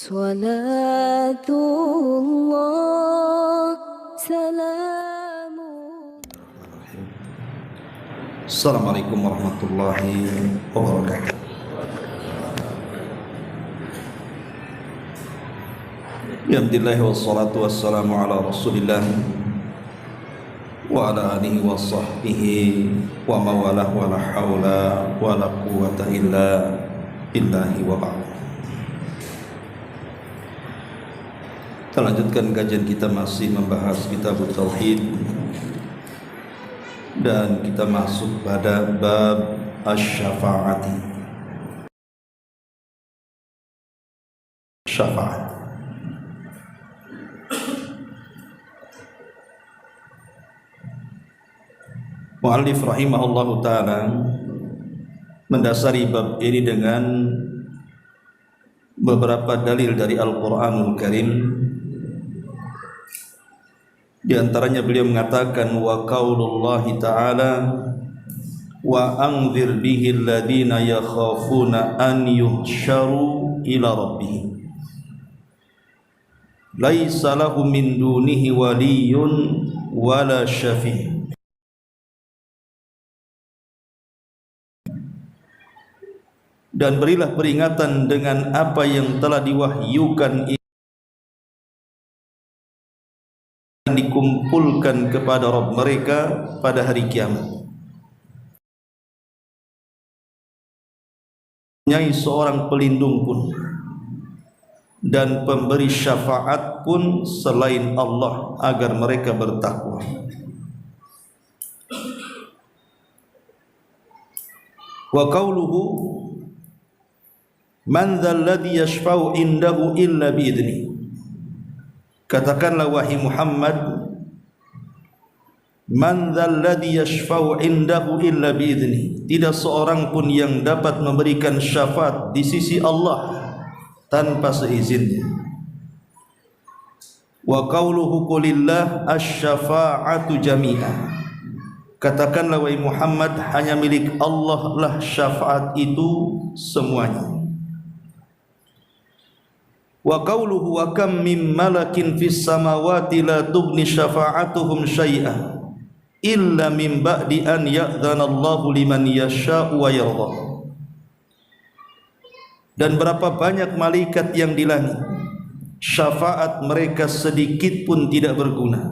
Salatullah salamun. Assalamualaikum warahmatullahi wabarakatuh. Alhamdulillah wassalatu wassalamu ala rasulillah wa ala alihi wa sahbihi wa mawalah wa la hawla wa la quwata illa billahi wa ba'd. Kita lanjutkan kajian kita, masih membahas kitab Tauhid, dan kita masuk pada bab asy-syafa'ati. Syafaat. Mu'allif rahimahullahu ta'ala mendasari bab ini dengan beberapa dalil dari Al-Quranul Karim. Di antaranya beliau mengatakan wa qaulullahi ta'ala wa anzir bihi alladhina yakhafuna an yuhsyaru ila rabbihim laisa lahum min dunihi waliyyun wala syafi'. Dan berilah peringatan dengan apa yang telah diwahyukan dikumpulkan kepada Rabb mereka pada hari kiamat. Nyai seorang pelindung pun dan pemberi syafaat pun selain Allah agar mereka bertakwa. Wa qauluhu man dzal ladzi yashfa'u indahu illa bi'idzni. Katakanlah wahai Muhammad, man dzal ladzi yashfa'u indahu illa bi'idzni. Tidak seorang pun yang dapat memberikan syafaat di sisi Allah tanpa seizinnya. Wa qauluhu qulillah asy-syafa'atu jami'an. Katakanlah wahai Muhammad, hanya milik Allah lah syafaat itu semuanya. Wa qawluhu wa kam min malakin fis samawati la tughni syafa'atuhum syai'an illa min ba'di an ya'dzana Allahu liman yasha'u wa yarda. Dan berapa banyak malaikat yang di langit, syafaat mereka sedikit pun tidak berguna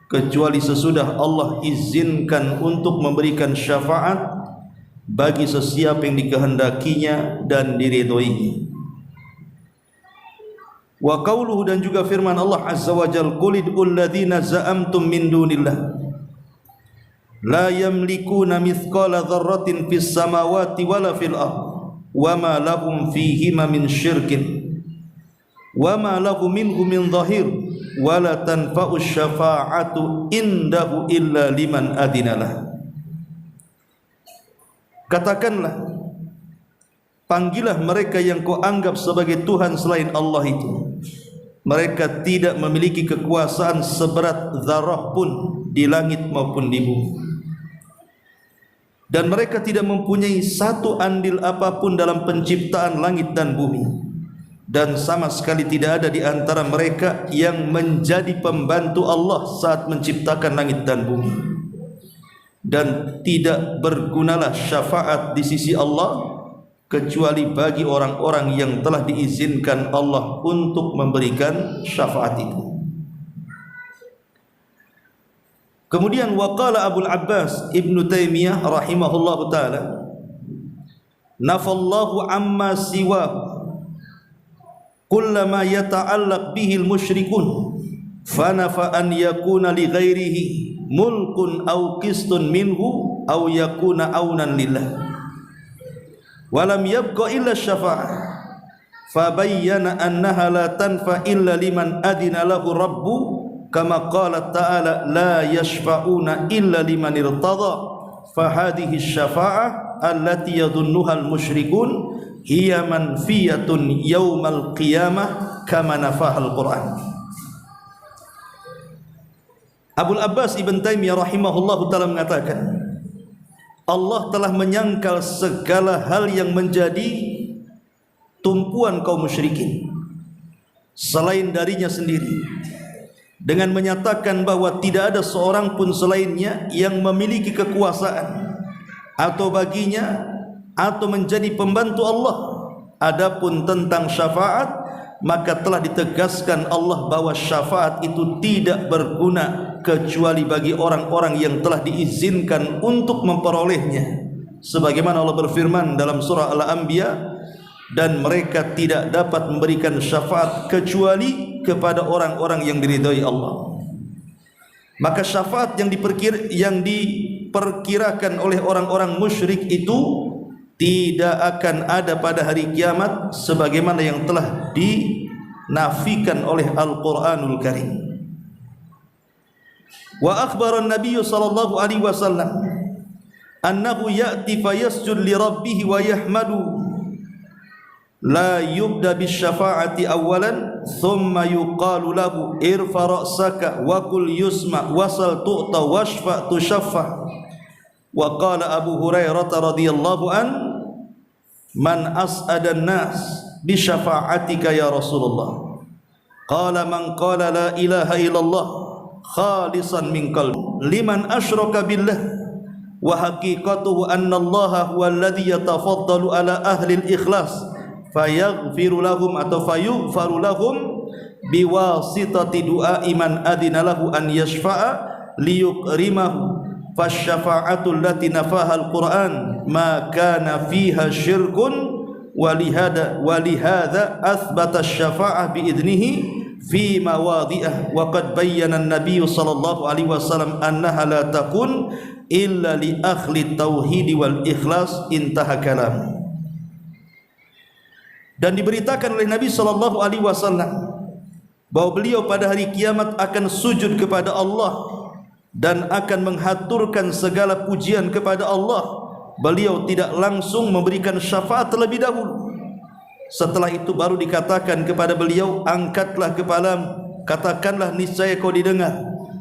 kecuali sesudah Allah izinkan untuk memberikan syafaat bagi sesiapa yang dikehendakinya dan diridhoinya. Wa qauluhu, dan juga firman Allah azza wa jalla, qul id'ul ladzina za'amtum min dunillah la yamlikuna mithqala dzarratin fis samawati wala fil ardh wama lahum fihima min syirkin wama lahu minhu min dhahir wala tanfa'u syafa'atu indahu illa liman adinalah. Katakanlah, panggillah mereka yang kau anggap sebagai Tuhan selain Allah itu. Mereka tidak memiliki kekuasaan seberat zarah pun di langit maupun di bumi. Dan mereka tidak mempunyai satu andil apapun dalam penciptaan langit dan bumi. Dan sama sekali tidak ada di antara mereka yang menjadi pembantu Allah saat menciptakan langit dan bumi. Dan tidak bergunalah syafaat di sisi Allah kecuali bagi orang-orang yang telah diizinkan Allah untuk memberikan syafaat itu. Kemudian waqala Abul Abbas Ibnu Taimiyah rahimahullahu taala, nafallahu amma siwa kullama yata'allaq bihi al-musyrikun fanafa an yakuna li ghairihi mulkun aw qistun minhu aw yakuna aunan lillah walam yabqa illa syafa'ah fabayyana annaha la tanfa illa liman adina lahu rabbu kama qala ta'ala la yashfa'una illa liman irtada fahadhihi syafa'ah allati yadhunnuha al-musyrikun hiya manfiyatun yaumal qiyamah kama nafahal Qur'an. Abul Abbas Ibn Taimiyah rahimahullahu ta'ala mengatakan, Allah telah menyangkal segala hal yang menjadi tumpuan kaum musyrikin selain darinya sendiri, dengan menyatakan bahwa tidak ada seorang pun selainnya yang memiliki kekuasaan atau baginya atau menjadi pembantu Allah. Adapun tentang syafaat, maka telah ditegaskan Allah bahwa syafaat itu tidak berguna kecuali bagi orang-orang yang telah diizinkan untuk memperolehnya, sebagaimana Allah berfirman dalam surah Al-Anbiya, dan mereka tidak dapat memberikan syafaat kecuali kepada orang-orang yang diridhai Allah. Maka syafaat yang diperkirakan oleh orang-orang musyrik itu tidak akan ada pada hari kiamat, sebagaimana yang telah dinafikan oleh Al-Quranul Karim. Wa akhbara an-nabiy sallallahu alaihi wasallam annahu ya'ti fayasjud li rabbih wa yahmadu la yubda bisyafa'ati awalan thumma yuqalu lahu irfa ra'saka wa kul yusma wasal tu'ta washfa tushaffa. Wa qala Abu Hurairah radhiyallahu an, man as'adan nas bi syafa'atika ya Rasulullah? Qala man qala la ilaha illallah khalisan min qalbi liman asyraka billah wa haqiqatuhu anna Allah huwa alladhi yatafaddalu ala ahli al-ikhlas fayaghfiru lahum atau fayughfaru lahum biwasitati du'a man adina lahu an yashfa'a liyukrimahu. Fasyafa'atul lati nafaha al-Qur'an ma kana fiha syirkun walihada athbata syafa'ah biidnihi fi mawadhi'ah wa qad bayyana an-nabiy sallallahu alaihi wasallam annaha la takun illa li ahli tauhid wal ikhlas, intaha kalam. Dan diberitakan oleh Nabi sallallahu alaihi wasallam bahwa beliau pada hari kiamat akan sujud kepada Allah dan akan menghaturkan segala pujian kepada Allah. Beliau tidak langsung memberikan syafaat terlebih dahulu. Setelah itu baru dikatakan kepada beliau, angkatlah kepalamu, katakanlah niscaya kau didengar,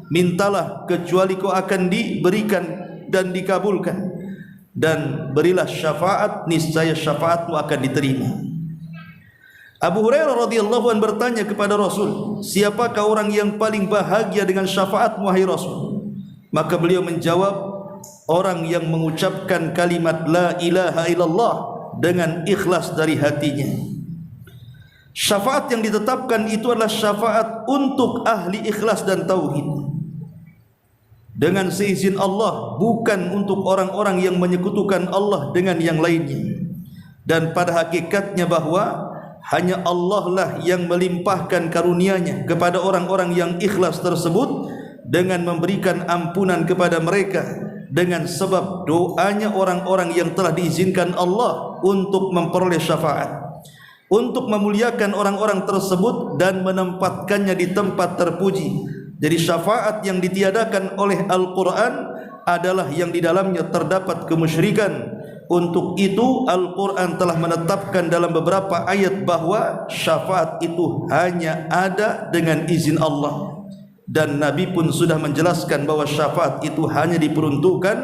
mintalah kecuali kau akan diberikan dan dikabulkan, dan berilah syafaat, niscaya syafaatmu akan diterima. Abu Hurairah radhiyallahu anhu bertanya kepada Rasul, siapakah orang yang paling bahagia dengan syafaatmu wahai Rasul? Maka beliau menjawab, orang yang mengucapkan kalimat la ilaha illallah dengan ikhlas dari hatinya. Syafaat yang ditetapkan itu adalah syafaat untuk ahli ikhlas dan tauhid dengan seizin Allah, bukan untuk orang-orang yang menyekutukan Allah dengan yang lainnya. Dan pada hakikatnya bahwa hanya Allah lah yang melimpahkan karunia-Nya kepada orang-orang yang ikhlas tersebut dengan memberikan ampunan kepada mereka dengan sebab doanya orang-orang yang telah diizinkan Allah untuk memperoleh syafaat, untuk memuliakan orang-orang tersebut dan menempatkannya di tempat terpuji. Jadi syafaat yang ditiadakan oleh Al-Quran adalah yang di dalamnya terdapat kemusyrikan. Untuk itu Al-Quran telah menetapkan dalam beberapa ayat bahwa syafaat itu hanya ada dengan izin Allah. Dan Nabi pun sudah menjelaskan bahwa syafaat itu hanya diperuntukkan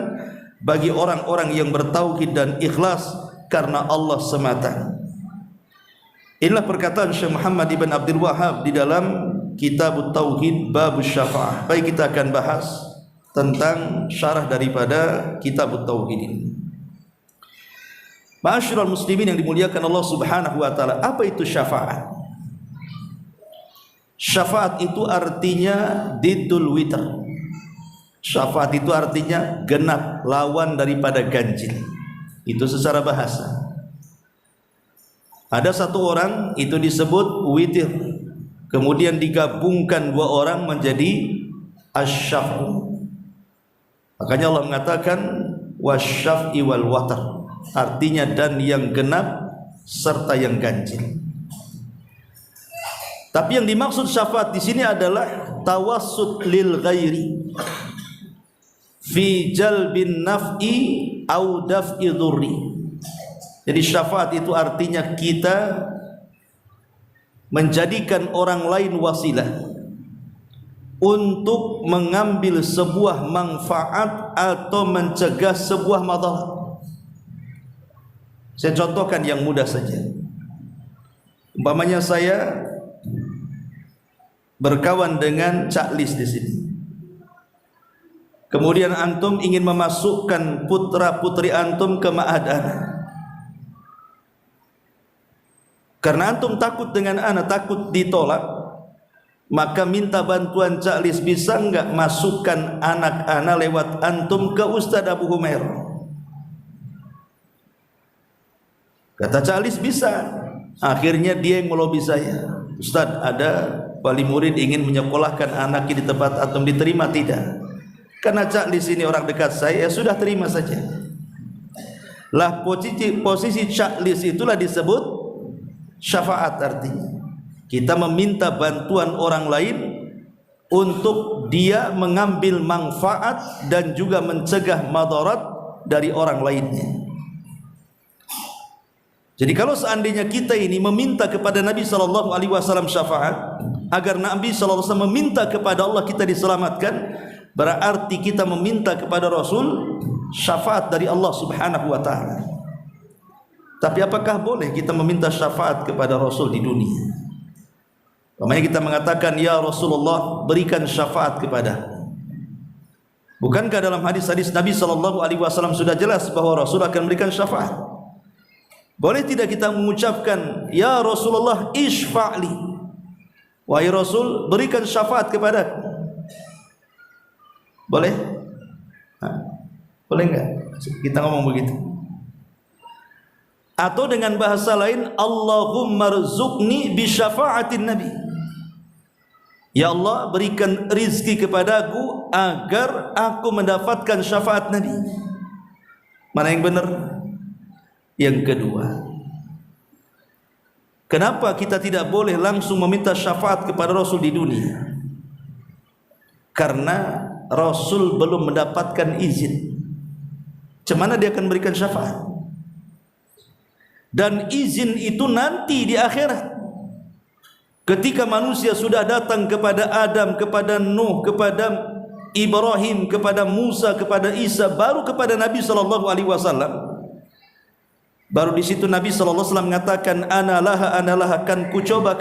bagi orang-orang yang bertauhid dan ikhlas karena Allah semata. Inilah perkataan Syekh Muhammad ibn Abdul Wahhab di dalam Kitab Tauhid Bab Syafa'ah. Baik, kita akan bahas tentang syarah daripada Kitab Tauhid ini. Ma'asyiral muslimin yang dimuliakan Allah Subhanahu wa taala, apa itu syafaat? Syafaat itu artinya diddul witr. Syafaat itu artinya genap, lawan daripada ganjil. Itu secara bahasa. Ada satu orang itu disebut witir, kemudian digabungkan dua orang menjadi asy-syaf'u. Makanya Allah mengatakan wasyaf'i wal watr, artinya dan yang genap serta yang ganjil. Tapi yang dimaksud syafaat di sini adalah tawassut lil ghairi fi jalbin naf'i au daf'i dhurri. Jadi syafaat itu artinya kita menjadikan orang lain wasilah untuk mengambil sebuah manfaat atau mencegah sebuah madarat. Saya contohkan yang mudah saja. Umpamanya saya berkawan dengan caklis di sini. Kemudian antum ingin memasukkan putra putri antum ke ma'had anak. Karena antum takut dengan anak, takut ditolak, maka minta bantuan caklis, bisa enggak masukkan anak anak lewat antum ke Ustaz Abu Humair? Kata caklis bisa. Akhirnya dia yang melobi saya, Ustaz, ada wali murid ingin menyekolahkan anaknya di tempat antum, diterima tidak? Karena caklis ini orang dekat saya, ya sudah terima saja. Lah posisi caklis itulah disebut syafaat. Artinya kita meminta bantuan orang lain untuk dia mengambil manfaat dan juga mencegah madarat dari orang lainnya. Jadi kalau seandainya kita ini meminta kepada Nabi SAW syafaat, agar Nabi SAW meminta kepada Allah kita diselamatkan, berarti kita meminta kepada Rasul syafaat dari Allah Subhanahu wa ta'ala. Tapi apakah boleh kita meminta syafaat kepada Rasul di dunia? Makanya kita mengatakan, ya Rasulullah, berikan syafaat kepada. Bukankah dalam hadis-hadis Nabi SAW sudah jelas bahwa Rasul akan memberikan syafaat? Boleh tidak kita mengucapkan, ya Rasulullah isfa'li, wahai Rasul, berikan syafaat kepadaku? Boleh? Boleh enggak kita ngomong begitu? Atau dengan bahasa lain, Allahumma rzuqni bi syafa'atin Nabi, ya Allah, berikan rizki kepadaku agar aku mendapatkan syafaat Nabi. Mana yang benar? Yang kedua, kenapa kita tidak boleh langsung meminta syafaat kepada Rasul di dunia? Karena Rasul belum mendapatkan izin. Cemana dia akan berikan syafaat? Dan izin itu nanti di akhirat, ketika manusia sudah datang kepada Adam, kepada Nuh, kepada Ibrahim, kepada Musa, kepada Isa, baru kepada Nabi SAW. Baru di situ Nabi SAW mengatakan, ana laha, kan kucoba.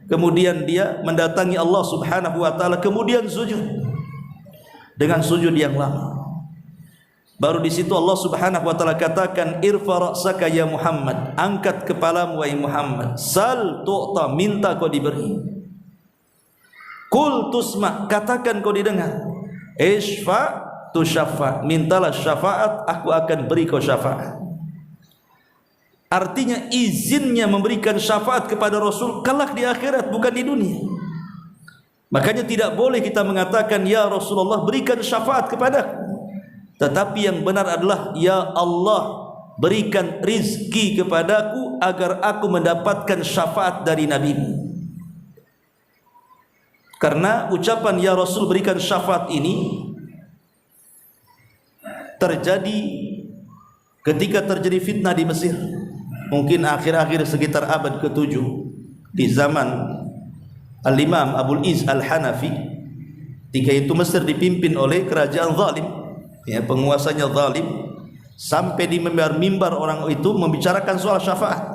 Kemudian dia mendatangi Allah Subhanahu wa ta'ala, kemudian sujud dengan sujud yang lama. Baru di situ Allah Subhanahu wa ta'ala katakan, irfa ra'saka ya Muhammad, angkat kepalamu wahai Muhammad, sal tu'ta, minta kau diberi, kul tusma, katakan kau didengar, isfa tu syafa, mintalah syafaat, aku akan beri kau syafaat. Artinya izinnya memberikan syafaat kepada Rasul kelak di akhirat, bukan di dunia. Makanya tidak boleh kita mengatakan, ya Rasulullah, berikan syafaat kepadaku. Tetapi yang benar adalah, ya Allah, berikan rizki kepadaku agar aku mendapatkan syafaat dari Nabi-Mu. Karena ucapan ya Rasul berikan syafaat ini terjadi ketika terjadi fitnah di Mesir. Mungkin akhir-akhir sekitar abad ke-7 di zaman Al-Imam Abul Iz Al-Hanafi. Ketika itu Mesir dipimpin oleh kerajaan zalim, ya, penguasanya zalim, sampai di mimbar-mimbar orang itu membicarakan soal syafaat,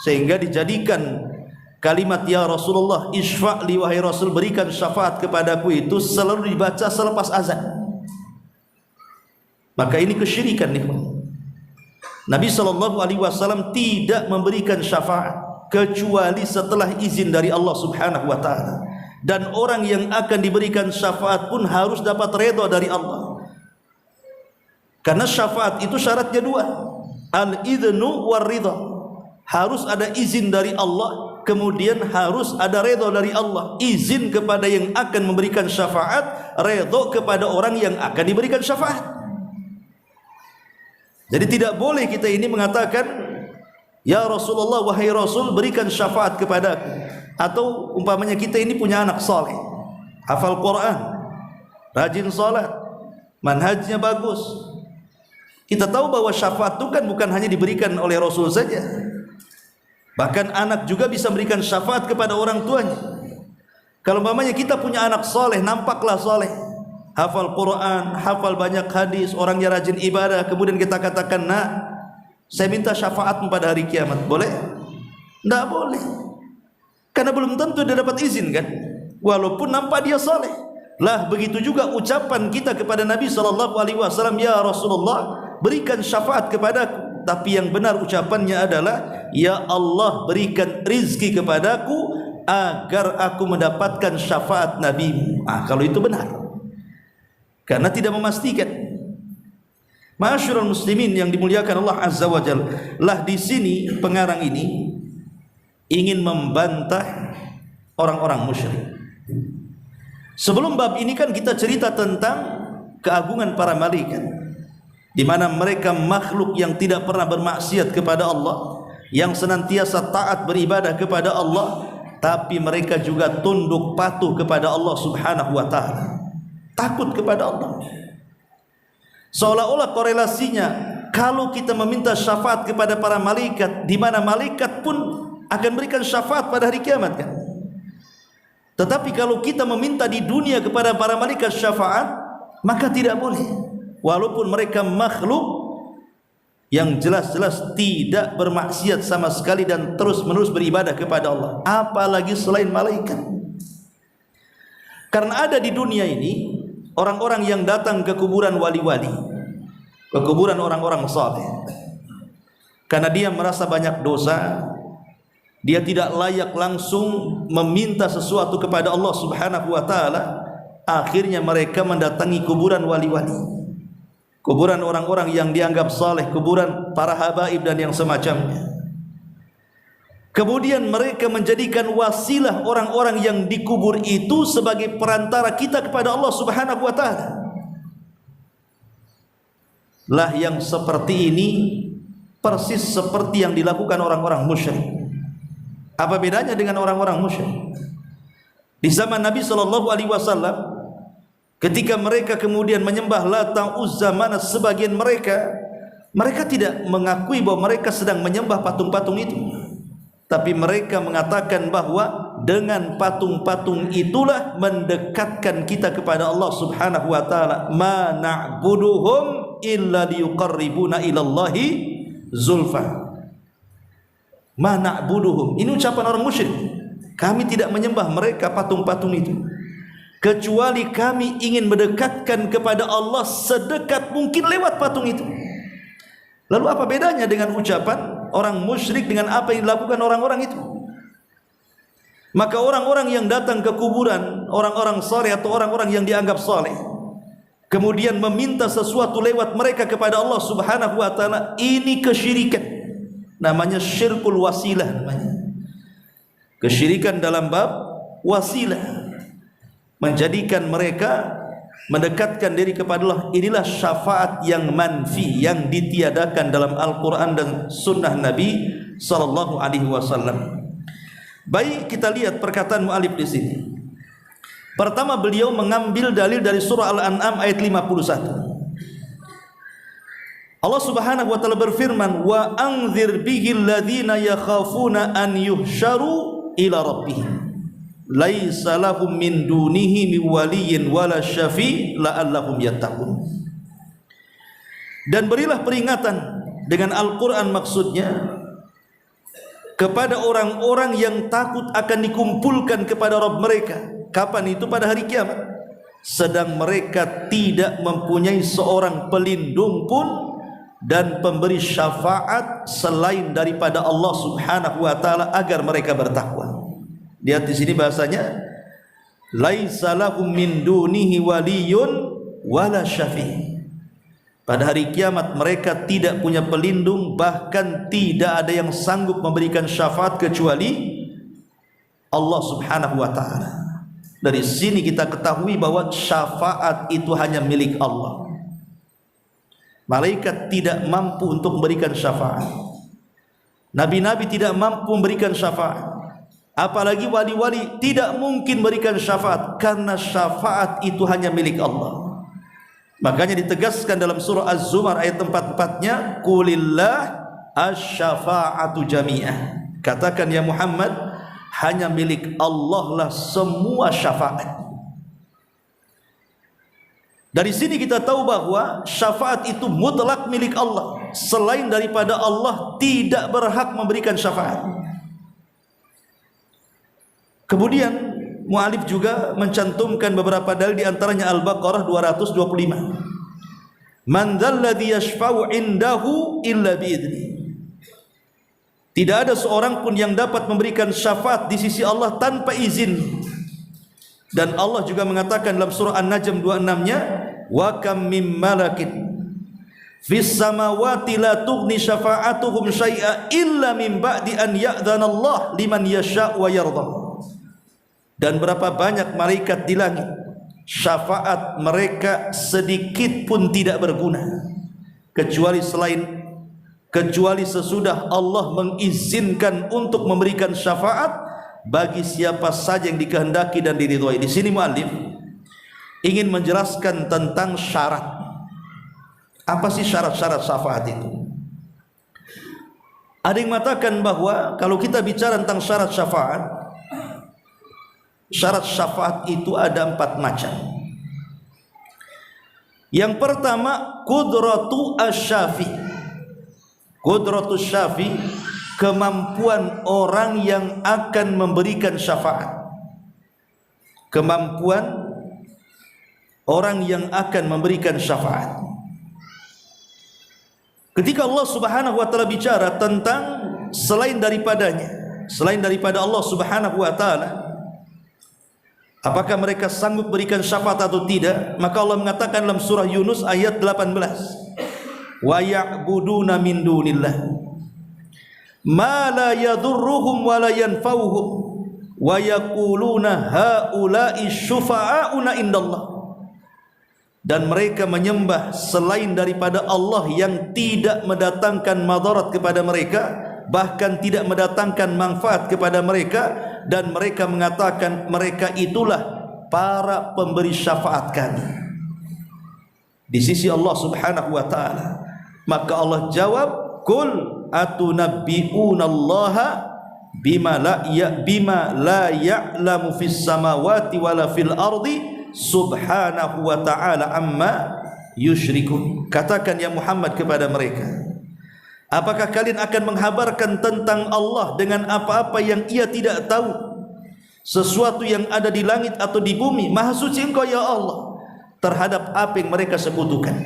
sehingga dijadikan kalimat ya Rasulullah isfa'li, wahai Rasul, berikan syafaat kepadaku, itu selalu dibaca selepas azan. Maka ini kesyirikan nih. Nabi SAW tidak memberikan syafaat kecuali setelah izin dari Allah Subhanahu wa ta'ala. Dan orang yang akan diberikan syafaat pun harus dapat redha dari Allah. Karena syafaat itu syaratnya dua, al-idhnu war-ridha. Harus ada izin dari Allah, kemudian harus ada redha dari Allah. Izin kepada yang akan memberikan syafaat, redha kepada orang yang akan diberikan syafaat. Jadi tidak boleh kita ini mengatakan, ya Rasulullah, wahai Rasul, berikan syafaat kepadaku. Atau umpamanya kita ini punya anak saleh, hafal Quran, rajin salat, manhajnya bagus. Kita tahu bahwa syafaat itu kan bukan hanya diberikan oleh Rasul saja, bahkan anak juga bisa memberikan syafaat kepada orang tuanya. Kalau umpamanya kita punya anak saleh, nampaklah saleh, hafal Quran, hafal banyak hadis, orangnya rajin ibadah, kemudian kita katakan, nah, saya minta syafaat pada hari kiamat, boleh? Tidak boleh. Karena belum tentu dia dapat izin kan, walaupun nampak dia saleh. Lah begitu juga ucapan kita kepada Nabi SAW, ya Rasulullah, berikan syafaat kepadaku. Tapi yang benar ucapannya adalah, ya Allah, berikan rizki kepadaku agar aku mendapatkan syafaat Nabi-Mu. Kalau itu benar, karena tidak memastikan. Ma'asyiral muslimin yang dimuliakan Allah Azza wa Jalla, lah di sini pengarang ini ingin membantah orang-orang musyrik. Sebelum bab ini kan kita cerita tentang keagungan para malaikat, di mana mereka makhluk yang tidak pernah bermaksiat kepada Allah, yang senantiasa taat beribadah kepada Allah, tapi mereka juga tunduk patuh kepada Allah Subhanahu wa taala, takut kepada Allah. Seolah-olah korelasinya, kalau kita meminta syafaat kepada para malaikat, di mana malaikat pun akan berikan syafaat pada hari kiamat kan. Tetapi kalau kita meminta di dunia kepada para malaikat syafaat, maka tidak boleh, walaupun mereka makhluk yang jelas-jelas tidak bermaksiat sama sekali dan terus-menerus beribadah kepada Allah, apalagi selain malaikat. Karena ada di dunia ini orang-orang yang datang ke kuburan wali-wali, ke kuburan orang-orang saleh, karena dia merasa banyak dosa, dia tidak layak langsung meminta sesuatu kepada Allah Subhanahu wa taala. Akhirnya mereka mendatangi kuburan wali-wali, kuburan orang-orang yang dianggap saleh, kuburan para habaib dan yang semacamnya. Kemudian mereka menjadikan wasilah orang-orang yang dikubur itu sebagai perantara kita kepada Allah Subhanahu wa taala. Lah yang seperti ini persis seperti yang dilakukan orang-orang musyrik. Apa bedanya dengan orang-orang musyrik? Di zaman Nabi SAW, ketika mereka kemudian menyembah Lata, Uzza, Manat, sebagian mereka tidak mengakui bahwa mereka sedang menyembah patung-patung itu, tapi mereka mengatakan bahwa dengan patung-patung itulah mendekatkan kita kepada Allah Subhanahu wa taala. Ma na'buduhum illa liyuqarribuna ilallahi zulfa. Ma na'buduhum, ini ucapan orang musyrik. Kami tidak menyembah mereka patung-patung itu, kecuali kami ingin mendekatkan kepada Allah sedekat mungkin lewat patung itu. Lalu apa bedanya dengan ucapan orang musyrik dengan apa yang dilakukan orang-orang itu? Maka orang-orang yang datang ke kuburan orang-orang saleh atau orang-orang yang dianggap saleh, kemudian meminta sesuatu lewat mereka kepada Allah Subhanahu wa taala, ini kesyirikan. Namanya syirkul wasilah, namanya kesyirikan dalam bab wasilah, menjadikan mereka mendekatkan diri kepada Allah. Inilah syafaat yang manfi, yang ditiadakan dalam Al-Quran dan Sunnah Nabi Sallallahu Alaihi Wasallam. Baik, kita lihat perkataan mu'alif di sini. Pertama, beliau mengambil dalil dari surah Al-An'am ayat 51. Allah Subhanahu wa taala berfirman, wa anzir bihil ladzina yakhafuna an yuhsyaru ila rabbihim laisa lahum min dunihi min waliyyin wala syafi' la'allahum yattaqun. Dan berilah peringatan dengan Al-Qur'an, maksudnya kepada orang-orang yang takut akan dikumpulkan kepada Rabb mereka. Kapan itu? Pada hari kiamat. Sedang mereka tidak mempunyai seorang pelindung pun dan pemberi syafaat selain daripada Allah Subhanahu wa taala agar mereka bertakwa. Lihat di sini bahasanya, laisa lahum min dunihi waliyyun wala syafi'. Pada hari kiamat mereka tidak punya pelindung, bahkan tidak ada yang sanggup memberikan syafaat kecuali Allah Subhanahu wa taala. Dari sini kita ketahui bahwa syafaat itu hanya milik Allah. Malaikat tidak mampu untuk memberikan syafaat. Nabi-nabi tidak mampu memberikan syafaat. Apalagi wali-wali tidak mungkin memberikan syafaat, karena syafaat itu hanya milik Allah. Makanya ditegaskan dalam surah Az-Zumar ayat 44-nya, qulillah asy-syafa'atu jami'ah. Katakan ya Muhammad, hanya milik Allah lah semua syafaat. Dari sini kita tahu bahwa syafaat itu mutlak milik Allah. Selain daripada Allah tidak berhak memberikan syafaat. Kemudian mu'alif juga mencantumkan beberapa dalil, di antaranya Al-Baqarah 225. Man dzalladzi yashfa'u indahu illa bi'idzni. Tidak ada seorang pun yang dapat memberikan syafaat di sisi Allah tanpa izin. Dan Allah juga mengatakan dalam surah An-Najm 26-nya, wa kam mim malakin fis samawati la tughni syafa'atuhum syai'a illa min ba'di an ya'dzana Allah liman yasha' wa yarda. Dan berapa banyak malaikat di langit, syafaat mereka sedikit pun tidak berguna kecuali sesudah Allah mengizinkan untuk memberikan syafaat bagi siapa saja yang dikehendaki dan diridhoi. Di sini muallif ingin menjelaskan tentang syarat. Apa sih syarat-syarat syafaat itu? Ada yang mengatakan bahwa kalau kita bicara tentang syarat syafaat itu ada 4 macam. Yang pertama, qudratu asy-syafi. Qudratu syafi, kemampuan orang yang akan memberikan syafaat. Kemampuan orang yang akan memberikan syafaat. Ketika Allah Subhanahu wa taala bicara tentang selain daripada Allah Subhanahu wa taala, apakah mereka sanggup berikan syafaat atau tidak? Maka Allah mengatakan dalam surah Yunus ayat 18, wa ya'buduna min dunillah ma la yadurruhum wa la yanfa'uhum wa yaquluna haula'i syufa'auna indallah. Dan mereka menyembah selain daripada Allah yang tidak mendatangkan madarat kepada mereka, bahkan tidak mendatangkan manfaat kepada mereka, dan mereka mengatakan mereka itulah para pemberi syafaat kami di sisi Allah Subhanahu wa taala. Maka Allah jawab, qul atunabbi'unallaha bima la ya'lamu fis samawati wala fil ardi subhanahu wa ta'ala amma yusyrikun. Katakan ya Muhammad kepada mereka, apakah kalian akan menghabarkan tentang Allah dengan apa-apa yang ia tidak tahu? Sesuatu yang ada di langit atau di bumi, maha suci engkau ya Allah terhadap apa yang mereka sekutukan.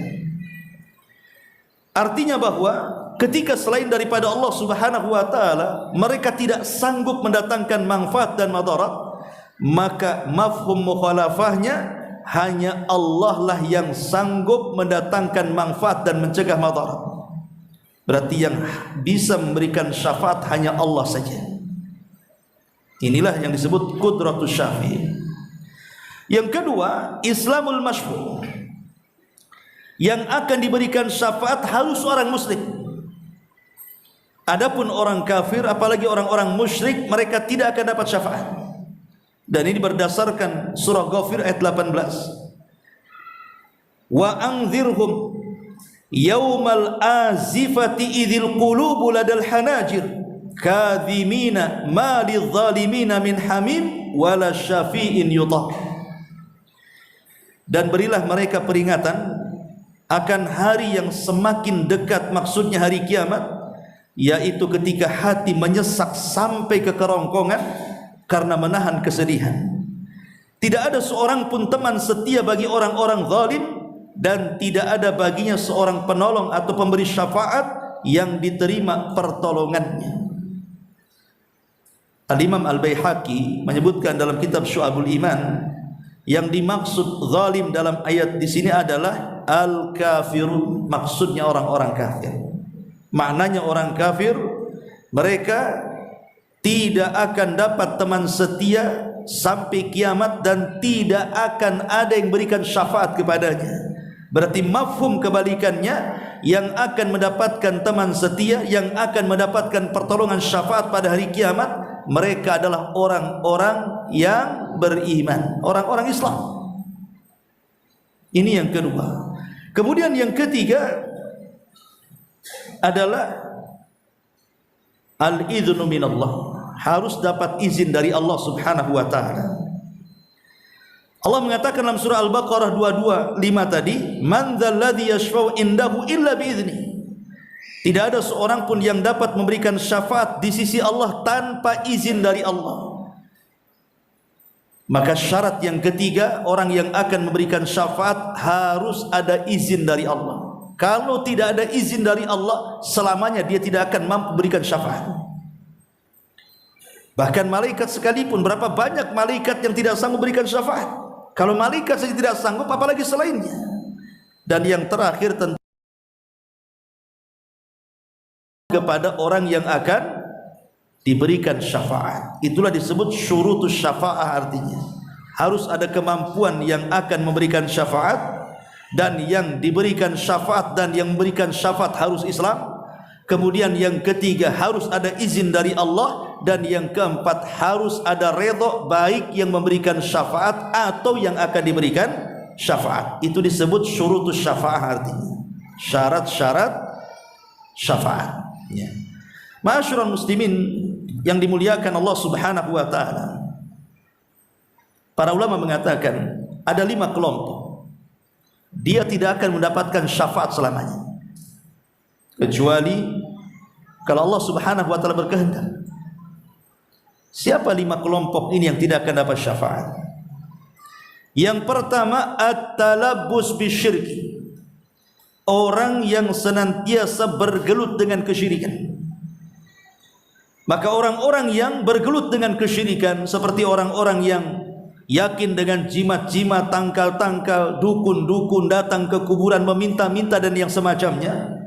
Artinya bahwa ketika selain daripada Allah Subhanahu wa taala mereka tidak sanggup mendatangkan manfaat dan madarat, maka mafhum mukhalafahnya hanya Allah lah yang sanggup mendatangkan manfaat dan mencegah madarat. Berarti yang bisa memberikan syafaat hanya Allah saja. Inilah yang disebut qudratus syafi'. Yang kedua, Islamul masyfu'. Yang akan diberikan syafaat harus orang muslim. Adapun orang kafir, apalagi orang-orang musyrik, mereka tidak akan dapat syafaat. Dan ini berdasarkan surah Ghafir ayat 18. Wa anzirhum yaumal azifati idzil qulubu ladal hanajir kadhimina ma lidzalimina min hamim wala syafi'in yutah. Dan berilah mereka peringatan akan hari yang semakin dekat, maksudnya hari kiamat, yaitu ketika hati menyesak sampai ke kerongkongan karena menahan kesedihan. Tidak ada seorang pun teman setia bagi orang-orang zalim, dan tidak ada baginya seorang penolong atau pemberi syafaat yang diterima pertolongannya. Al-Imam Al-Baihaqi menyebutkan dalam kitab Syu'abul Iman, yang dimaksud zalim dalam ayat di sini adalah al-kafirun, maksudnya orang-orang kafir. Maknanya orang kafir, mereka tidak akan dapat teman setia sampai kiamat dan tidak akan ada yang berikan syafaat kepadanya. Berarti mafhum kebalikannya, yang akan mendapatkan teman setia, yang akan mendapatkan pertolongan syafaat pada hari kiamat, mereka adalah orang-orang yang beriman, orang-orang Islam. Ini yang kedua. Kemudian yang ketiga adalah al-idhnu minallah. Harus dapat izin dari Allah Subhanahu wa taala. Allah mengatakan dalam surah Al-Baqarah 225 tadi, man dzalladzi yashfa'u indahu illa bi'idznih. Tidak ada seorang pun yang dapat memberikan syafaat di sisi Allah tanpa izin dari Allah. Maka syarat yang ketiga, orang yang akan memberikan syafaat harus ada izin dari Allah. Kalau tidak ada izin dari Allah, selamanya dia tidak akan mampu memberikan syafaat. Bahkan malaikat sekalipun, berapa banyak malaikat yang tidak sanggup memberikan syafaat. Kalau malaikat saja tidak sanggup, apalagi selainnya. Dan yang terakhir tentu kepada orang yang akan diberikan syafaat. Itulah disebut syurutus syafa'ah, artinya harus ada kemampuan yang akan memberikan syafaat, dan yang diberikan syafaat dan yang memberikan syafaat harus Islam. Kemudian yang ketiga, harus ada izin dari Allah, dan yang keempat, harus ada redha baik yang memberikan syafaat atau yang akan diberikan syafaat. Itu disebut syurutus syafa'ah, artinya syarat-syarat syafaat. Ya. Ma'asyiral muslimin yang dimuliakan Allah Subhanahu wa taala. Para ulama mengatakan ada 5 kelompok. Dia tidak akan mendapatkan syafaat selamanya, kecuali kalau Allah Subhanahu wa taala berkehendak. Siapa 5 kelompok ini yang tidak akan dapat syafaat? Yang pertama, at-talabbus bisyirki. Orang yang senantiasa bergelut dengan kesyirikan. Maka orang-orang yang bergelut dengan kesyirikan, seperti orang-orang yang yakin dengan jimat-jimat, tangkal-tangkal, dukun-dukun, datang ke kuburan meminta-minta dan yang semacamnya,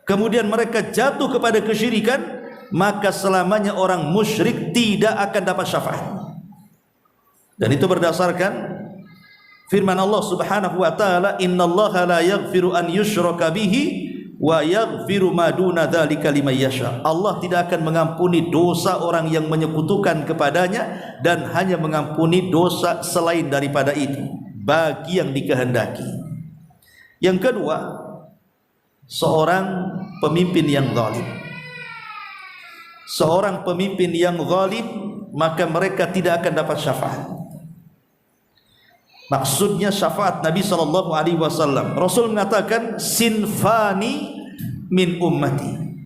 kemudian mereka jatuh kepada kesyirikan, maka selamanya orang musyrik tidak akan dapat syafaat. Dan itu berdasarkan firman Allah Subhanahu wa taala, innallaha la yaghfiru an yushraka bihi wa yaghfiru ma duna dzalika liman yasha. Allah tidak akan mengampuni dosa orang yang menyekutukan kepadanya, dan hanya mengampuni dosa selain daripada itu bagi yang dikehendaki. Yang kedua, seorang pemimpin yang zalim. Seorang pemimpin yang zalim, maka mereka tidak akan dapat syafaat. Maksudnya syafaat Nabi SAW, Rasul mengatakan sinfani min ummati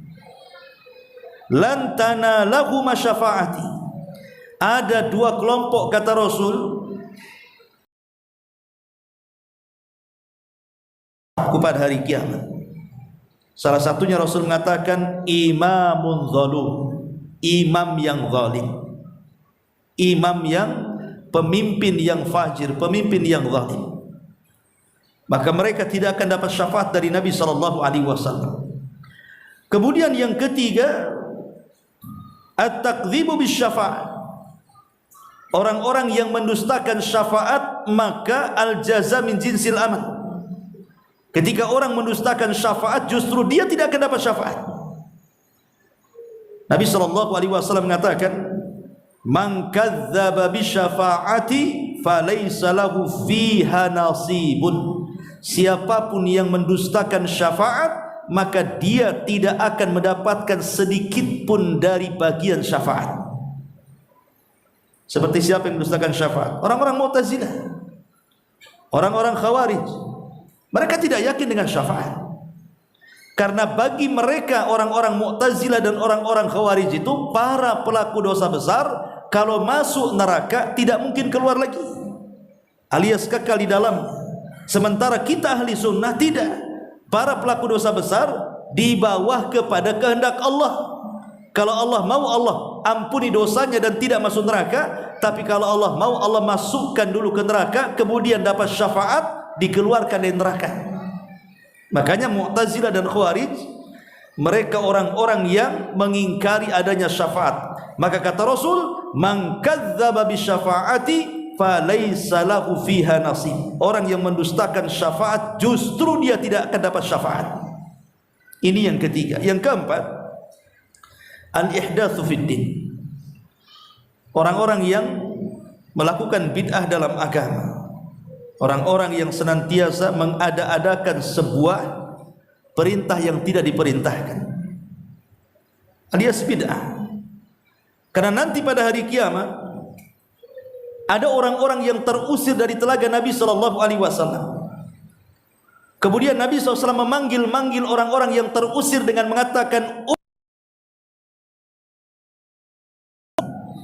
lan tanalahuma syafaati. Ada 2 kelompok, kata Rasul, pada hari kiamat. Salah satunya Rasul mengatakan imamun zalum, imam yang zalim, imam yang pemimpin yang fajir, pemimpin yang zalim. Maka mereka tidak akan dapat syafaat dari Nabi SAW. Kemudian yang ketiga, at-takdzibu bisyafa'at. Orang-orang yang mendustakan syafaat, maka al-jaza min jinsil amal. Ketika orang mendustakan syafaat, justru dia tidak akan dapat syafaat. Nabi SAW mengatakan, man kadzdzaba bisyafa'ati falaysa lahu fiha nasibun. Siapapun yang mendustakan syafaat, maka dia tidak akan mendapatkan sedikit pun dari bagian syafaat. Seperti siapa yang mendustakan syafaat? Orang-orang Mu'tazilah, orang-orang Khawarij. Mereka tidak yakin dengan syafaat, karena bagi mereka orang-orang Mu'tazilah dan orang-orang Khawarij itu para pelaku dosa besar. Kalau masuk neraka tidak mungkin keluar lagi, alias kekal di dalamnya. Sementara kita ahli sunnah tidak. Para pelaku dosa besar di bawah kepada kehendak Allah. Kalau Allah mau, Allah ampuni dosanya dan tidak masuk neraka. Tapi kalau Allah mau, Allah masukkan dulu ke neraka, kemudian dapat syafaat, dikeluarkan dari neraka. Makanya Mu'tazilah dan Khawarij, mereka orang-orang yang mengingkari adanya syafaat. Maka kata Rasul, man kadzdzaba bisyafa'ati falaysa lahu fiha nasib. Orang yang mendustakan syafaat, justru dia tidak akan dapat syafaat. Ini yang ketiga. Yang keempat, al-ihdatsu fid din. Orang-orang yang melakukan bid'ah dalam agama. Orang-orang yang senantiasa mengada-adakan sebuah perintah yang tidak diperintahkan, alias bid'ah. Karena nanti pada hari kiamat ada orang-orang yang terusir dari telaga Nabi SAW. Kemudian Nabi SAW memanggil orang-orang yang terusir dengan mengatakan,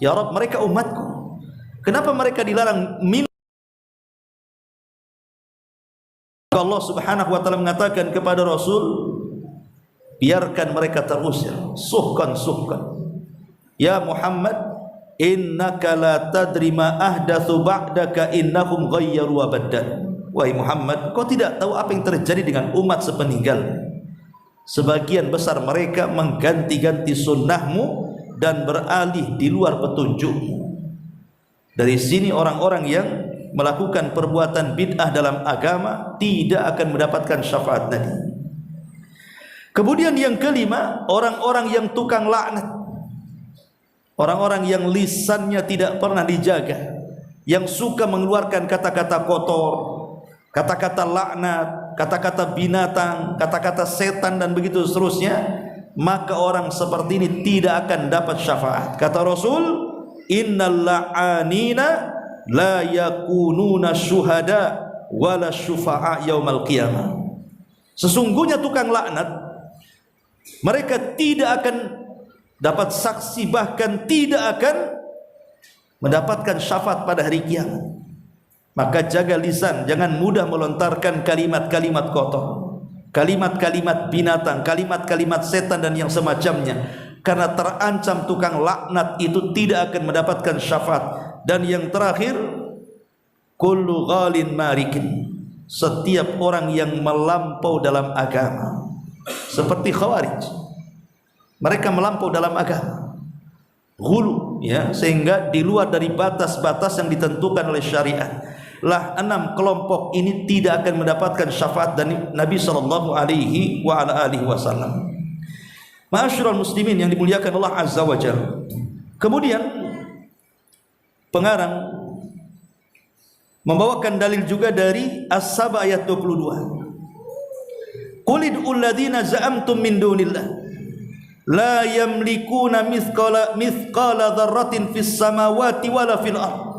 ya Rabb, mereka umatku. Kenapa mereka dilarang minum? Allah Subhanahu wa taala mengatakan kepada Rasul, biarkan mereka terusir, suhkan. Ya Muhammad, innaka la tadri ma ahdatsu ba'daka innahum ghayyaru wa baddal. Wahai Muhammad, kau tidak tahu apa yang terjadi dengan umat sepeninggal. Sebagian besar mereka mengganti-ganti sunnahmu dan beralih di luar petunjukmu. Dari sini orang-orang yang melakukan perbuatan bid'ah dalam agama tidak akan mendapatkan syafaat Nabi. Kemudian yang kelima, orang-orang yang tukang laknat, orang-orang yang lisannya tidak pernah dijaga, yang suka mengeluarkan kata-kata kotor, kata-kata laknat, kata-kata binatang, kata-kata setan dan begitu seterusnya, maka orang seperti ini tidak akan dapat syafaat. Kata Rasul, innal la'anina la yakununa syuhada wala syufa'a yaumal qiyamah. Sesungguhnya tukang laknat, mereka tidak akan dapat saksi, bahkan tidak akan mendapatkan syafaat pada hari kiamat. Maka jaga lisan, jangan mudah melontarkan kalimat-kalimat kotor, kalimat-kalimat binatang, kalimat-kalimat setan dan yang semacamnya, karena terancam tukang laknat itu tidak akan mendapatkan syafaat. Dan yang terakhir, kullu ghalin marikin, setiap orang yang melampau dalam agama, seperti Khawarij, mereka melampau dalam agama, ghulu, ya, sehingga di luar dari batas-batas yang ditentukan oleh syariat. Lah 6 kelompok ini tidak akan mendapatkan syafaat dari Nabi sallallahu alaihi wasallam. Ma'asyiral muslimin yang dimuliakan Allah Azza wa Jalla. Kemudian pengarang membawakan dalil juga dari As-Saba ayat 22. Qul id'ul ladzina za'amtum min dunillah la yamlikuna mithqala dzarratin fis samawati wala fil ardh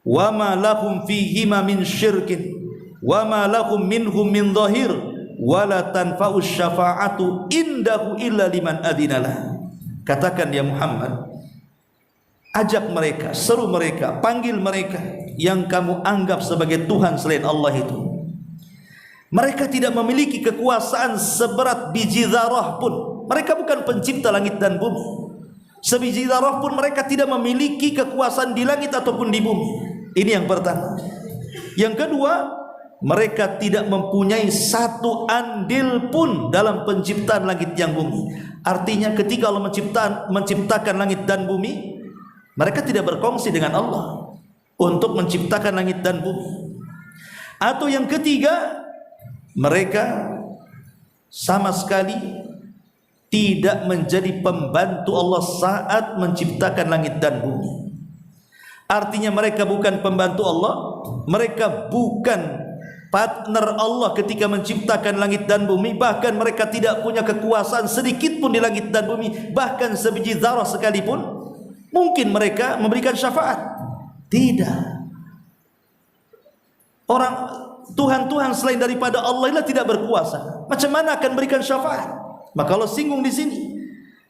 wa ma lahum fihima min syirkin wa ma lahum minhum min dhahir wa la tanfa'u syafa'atu indahu illa liman adinalah. Katakan ya Muhammad, ajak mereka, seru mereka, panggil mereka yang kamu anggap sebagai Tuhan selain Allah itu. Mereka tidak memiliki kekuasaan seberat biji zarah pun. Mereka bukan pencipta langit dan bumi. Sebiji zarah pun mereka tidak memiliki kekuasaan di langit ataupun di bumi. Ini yang pertama. Yang kedua, mereka tidak mempunyai satu andil pun dalam penciptaan langit yang bumi. Artinya ketika Allah menciptakan langit dan bumi, mereka tidak berkongsi dengan Allah untuk menciptakan langit dan bumi. Atau yang ketiga, mereka sama sekali tidak menjadi pembantu Allah saat menciptakan langit dan bumi. Artinya mereka bukan pembantu Allah, mereka bukan partner Allah ketika menciptakan langit dan bumi. Bahkan mereka tidak punya kekuasaan sedikit pun di langit dan bumi, bahkan sebiji zarah sekalipun. Mungkin mereka memberikan syafaat? Tidak. Orang Tuhan-Tuhan selain daripada Allah itulah tidak berkuasa. Macam mana akan berikan syafaat? Maka Allah singgung di sini.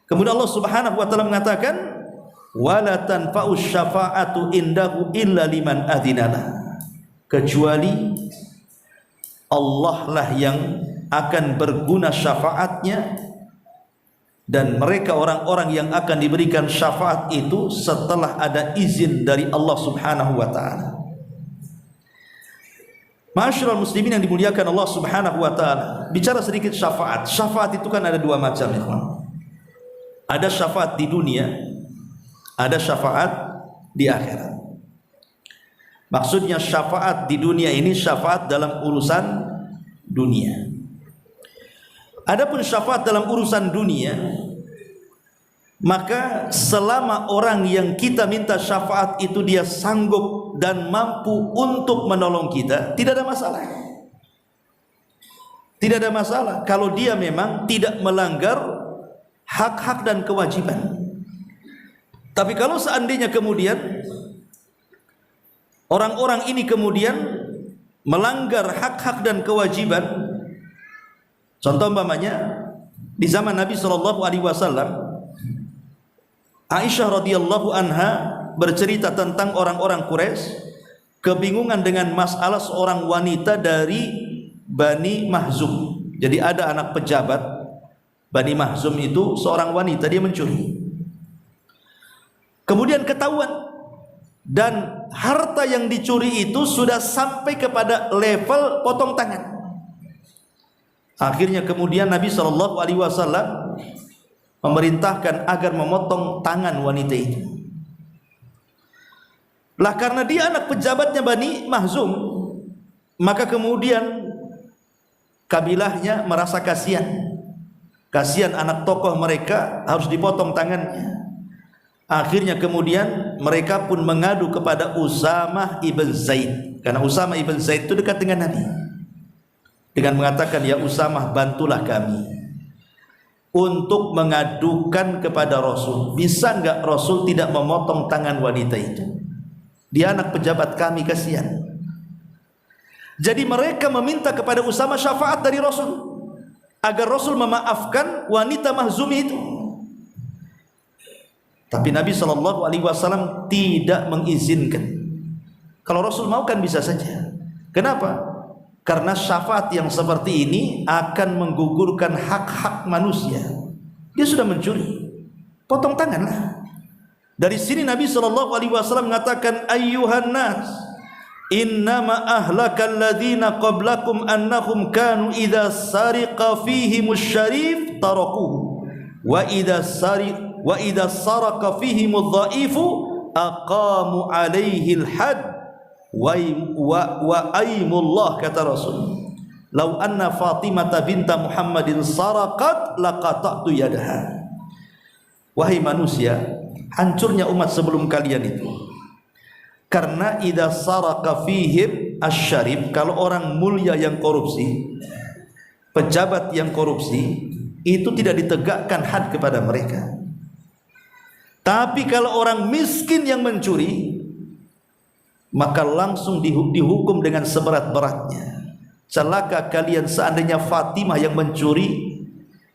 Kemudian Allah Subhanahu wa taala mengatakan, wala tanfa'u syafa'atu indahu illa liman adinalah. Kecuali Allah lah yang akan berguna syafaatnya, dan mereka orang-orang yang akan diberikan syafaat itu setelah ada izin dari Allah Subhanahu wa taala. Ma'asyiral muslimin yang dimuliakan Allah Subhanahu wa taala, bicara sedikit syafaat. Syafaat itu kan ada dua macam, ya. Ada syafaat di dunia, ada syafaat di akhirat. Maksudnya syafaat di dunia ini syafaat dalam urusan dunia. Adapun syafaat dalam urusan dunia, maka selama orang yang kita minta syafaat itu dia sanggup dan mampu untuk menolong kita, tidak ada masalah. Tidak ada masalah kalau dia memang tidak melanggar hak-hak dan kewajiban. Tapi kalau seandainya kemudian orang-orang ini kemudian melanggar hak-hak dan kewajiban, contoh umpamanya di zaman Nabi SAW, Aisyah radhiyallahu anha bercerita tentang orang-orang Quraisy kebingungan dengan masalah seorang wanita dari Bani Mahzum. Jadi ada anak pejabat Bani Mahzum itu seorang wanita, dia mencuri. Kemudian ketahuan, dan harta yang dicuri itu sudah sampai kepada level potong tangan. Akhirnya kemudian Nabi SAW memerintahkan agar memotong tangan wanita itu. Lah karena dia anak pejabatnya Bani Mahzum, maka kemudian kabilahnya merasa kasihan. Kasihan anak tokoh mereka harus dipotong tangannya. Akhirnya kemudian mereka pun mengadu kepada Usamah ibn Zaid, karena Usamah ibn Zaid itu dekat dengan Nabi, dengan mengatakan, ya Usamah, bantulah kami untuk mengadukan kepada Rasul. Bisa enggak Rasul tidak memotong tangan wanita itu? Dia anak pejabat kami, kasihan. Jadi mereka meminta kepada Usamah syafaat dari Rasul agar Rasul memaafkan wanita Mahzumi itu. Tapi Nabi SAW tidak mengizinkan. Kalau Rasul mau kan bisa saja. Kenapa? Karena syafaat yang seperti ini akan menggugurkan hak-hak manusia. Dia sudah mencuri, potong tanganlah. Dari sini Nabi SAW mengatakan, ayyuhan nas, innama ahlakal ladzina qablakum annahum kanu idza sariqa fihimus syarif tarakuhu wa idza saraka fihimudh dhaifu aqamu alaihi al-had wa aimullah, kata Rasul, lau anna Fatimah binta Muhammadin saraqat laqata'tu yadaha. Wahai manusia, hancurnya umat sebelum kalian itu karena idza saraka fihim asy-syarif, kalau orang mulia yang korupsi, pejabat yang korupsi, itu tidak ditegakkan had kepada mereka. Tapi kalau orang miskin yang mencuri, maka langsung dihukum dengan seberat-beratnya. Celaka kalian seandainya Fatimah yang mencuri,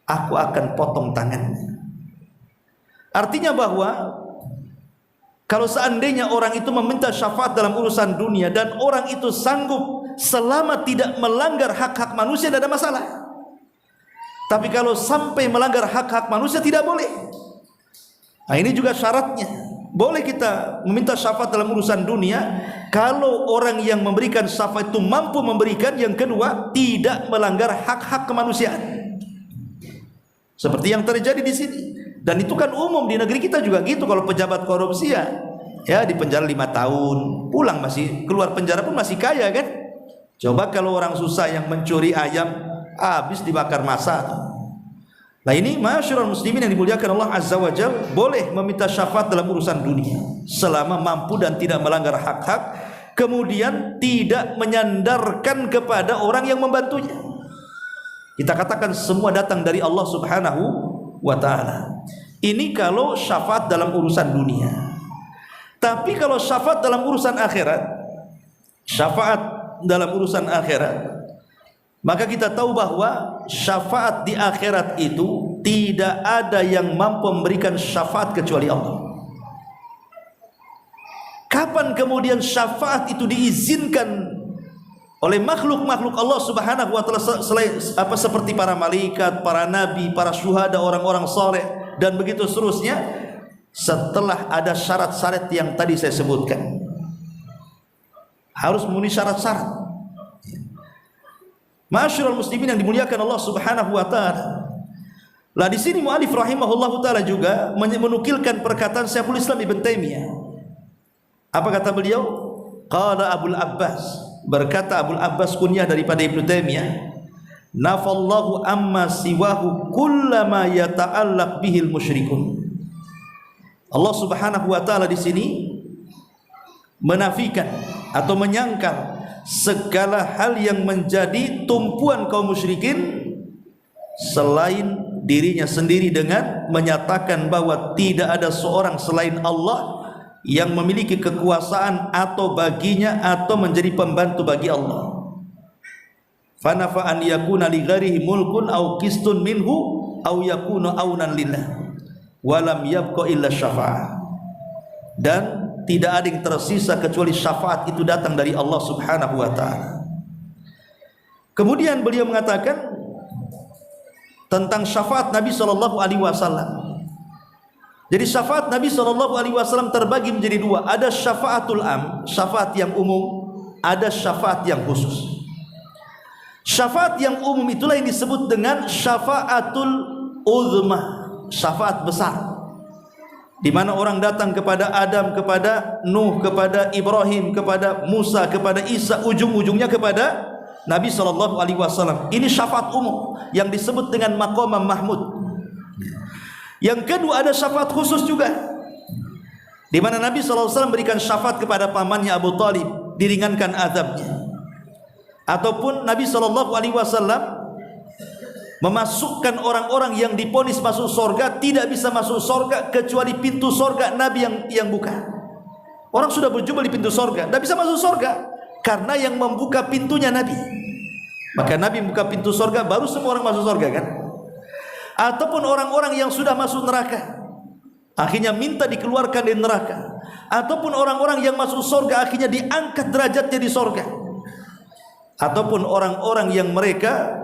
aku akan potong tangannya. Artinya bahwa kalau seandainya orang itu meminta syafaat dalam urusan dunia dan orang itu sanggup selama tidak melanggar hak-hak manusia, tidak ada masalah. Tapi kalau sampai melanggar hak-hak manusia, tidak boleh. Nah, ini juga syaratnya. Boleh kita meminta syafaat dalam urusan dunia kalau orang yang memberikan syafaat itu mampu memberikan, yang kedua tidak melanggar hak-hak kemanusiaan. Seperti yang terjadi di sini. Dan itu kan umum di negeri kita juga gitu. Kalau pejabat korupsi ya di penjara 5 tahun, pulang masih, keluar penjara pun masih kaya kan. Coba kalau orang susah yang mencuri ayam, habis dibakar massa. Nah ini masyarul muslimin yang dimuliakan Allah Azza wa Jalla, boleh meminta syafaat dalam urusan dunia selama mampu dan tidak melanggar hak-hak, kemudian tidak menyandarkan kepada orang yang membantunya. Kita katakan semua datang dari Allah Subhanahu wa ta'ala. Ini kalau syafaat dalam urusan dunia. Tapi kalau syafaat dalam urusan akhirat, syafaat dalam urusan akhirat, maka kita tahu bahwa syafaat di akhirat itu tidak ada yang mampu memberikan syafaat kecuali Allah. Kapan kemudian syafaat itu diizinkan oleh makhluk-makhluk Allah Subhanahu wa ta'ala, seperti para malaikat, para nabi, para syuhada, orang-orang saleh, dan begitu seterusnya, setelah ada syarat-syarat yang tadi saya sebutkan. Harus memenuhi syarat-syarat. Masyarul muslimin yang dimuliakan Allah Subhanahu wa ta'ala. Lah di sini mu'alif rahimahullahu ta'ala juga menukilkan perkataan Syekhul Islam Ibn Taimiyah. Apa kata beliau? Qala Abul Abbas, berkata Abul Abbas kunyah daripada Ibnu Taimiyah, nafallahu amma siwahu kullama yata'allaq bihil musyrikun. Allah Subhanahu wa ta'ala di sini menafikan atau menyangkal segala hal yang menjadi tumpuan kaum musyrikin selain dirinya sendiri, dengan menyatakan bahwa tidak ada seorang selain Allah yang memiliki kekuasaan atau baginya atau menjadi pembantu bagi Allah. Fanafa an yakuna li ghairihi mulkun aw qistun minhu aw yakuna aunan lillah walam yabqa illa syafa'ah. Dan tidak ada yang tersisa kecuali syafaat itu datang dari Allah Subhanahu wa taala. Kemudian beliau mengatakan tentang syafaat Nabi sallallahu alaihi wasallam. Jadi syafaat Nabi sallallahu alaihi wasallam terbagi menjadi dua. Ada syafaatul am, syafaat yang umum, ada syafaat yang khusus. Syafaat yang umum itulah yang disebut dengan syafaatul uzma, syafaat besar, di mana orang datang kepada Adam, kepada Nuh, kepada Ibrahim, kepada Musa, kepada Isa, ujung-ujungnya kepada Nabi sallallahu alaihi wasallam. Ini syafaat umum yang disebut dengan maqam mahmud. Yang kedua ada syafaat khusus juga, di mana Nabi sallallahu alaihi wasallam berikan syafaat kepada pamannya Abu Talib, diringankan azabnya. Ataupun Nabi sallallahu alaihi wasallam memasukkan orang-orang yang diponis masuk surga, tidak bisa masuk surga kecuali pintu surga Nabi yang buka. Orang sudah berjumpa di pintu surga, tidak bisa masuk surga karena yang membuka pintunya Nabi. Maka Nabi membuka pintu surga, baru semua orang masuk surga kan. Ataupun orang-orang yang sudah masuk neraka, akhirnya minta dikeluarkan dari neraka. Ataupun orang-orang yang masuk surga akhirnya diangkat derajatnya di surga. Ataupun orang-orang yang mereka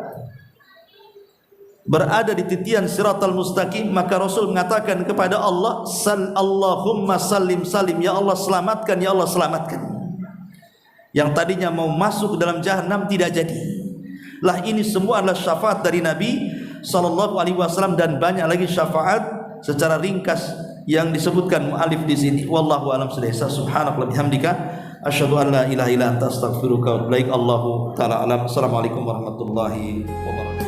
berada di titian siratal mustaqim, maka Rasul mengatakan kepada Allah, Allahumma salim salim, ya Allah selamatkan, ya Allah selamatkan. Yang tadinya mau masuk ke dalam jahanam tidak jadi. Lah ini semua adalah syafaat dari Nabi sallallahu alaihi wasallam, dan banyak lagi syafaat secara ringkas yang disebutkan muallif di sini. Wallahu a'lam bishawab. Subhanallah bihamdika asyhadu an la ilaha illa anta astaghfiruka wa atubu ilaik. Allahu taala alam. Assalamualaikum warahmatullahi wabarakatuh.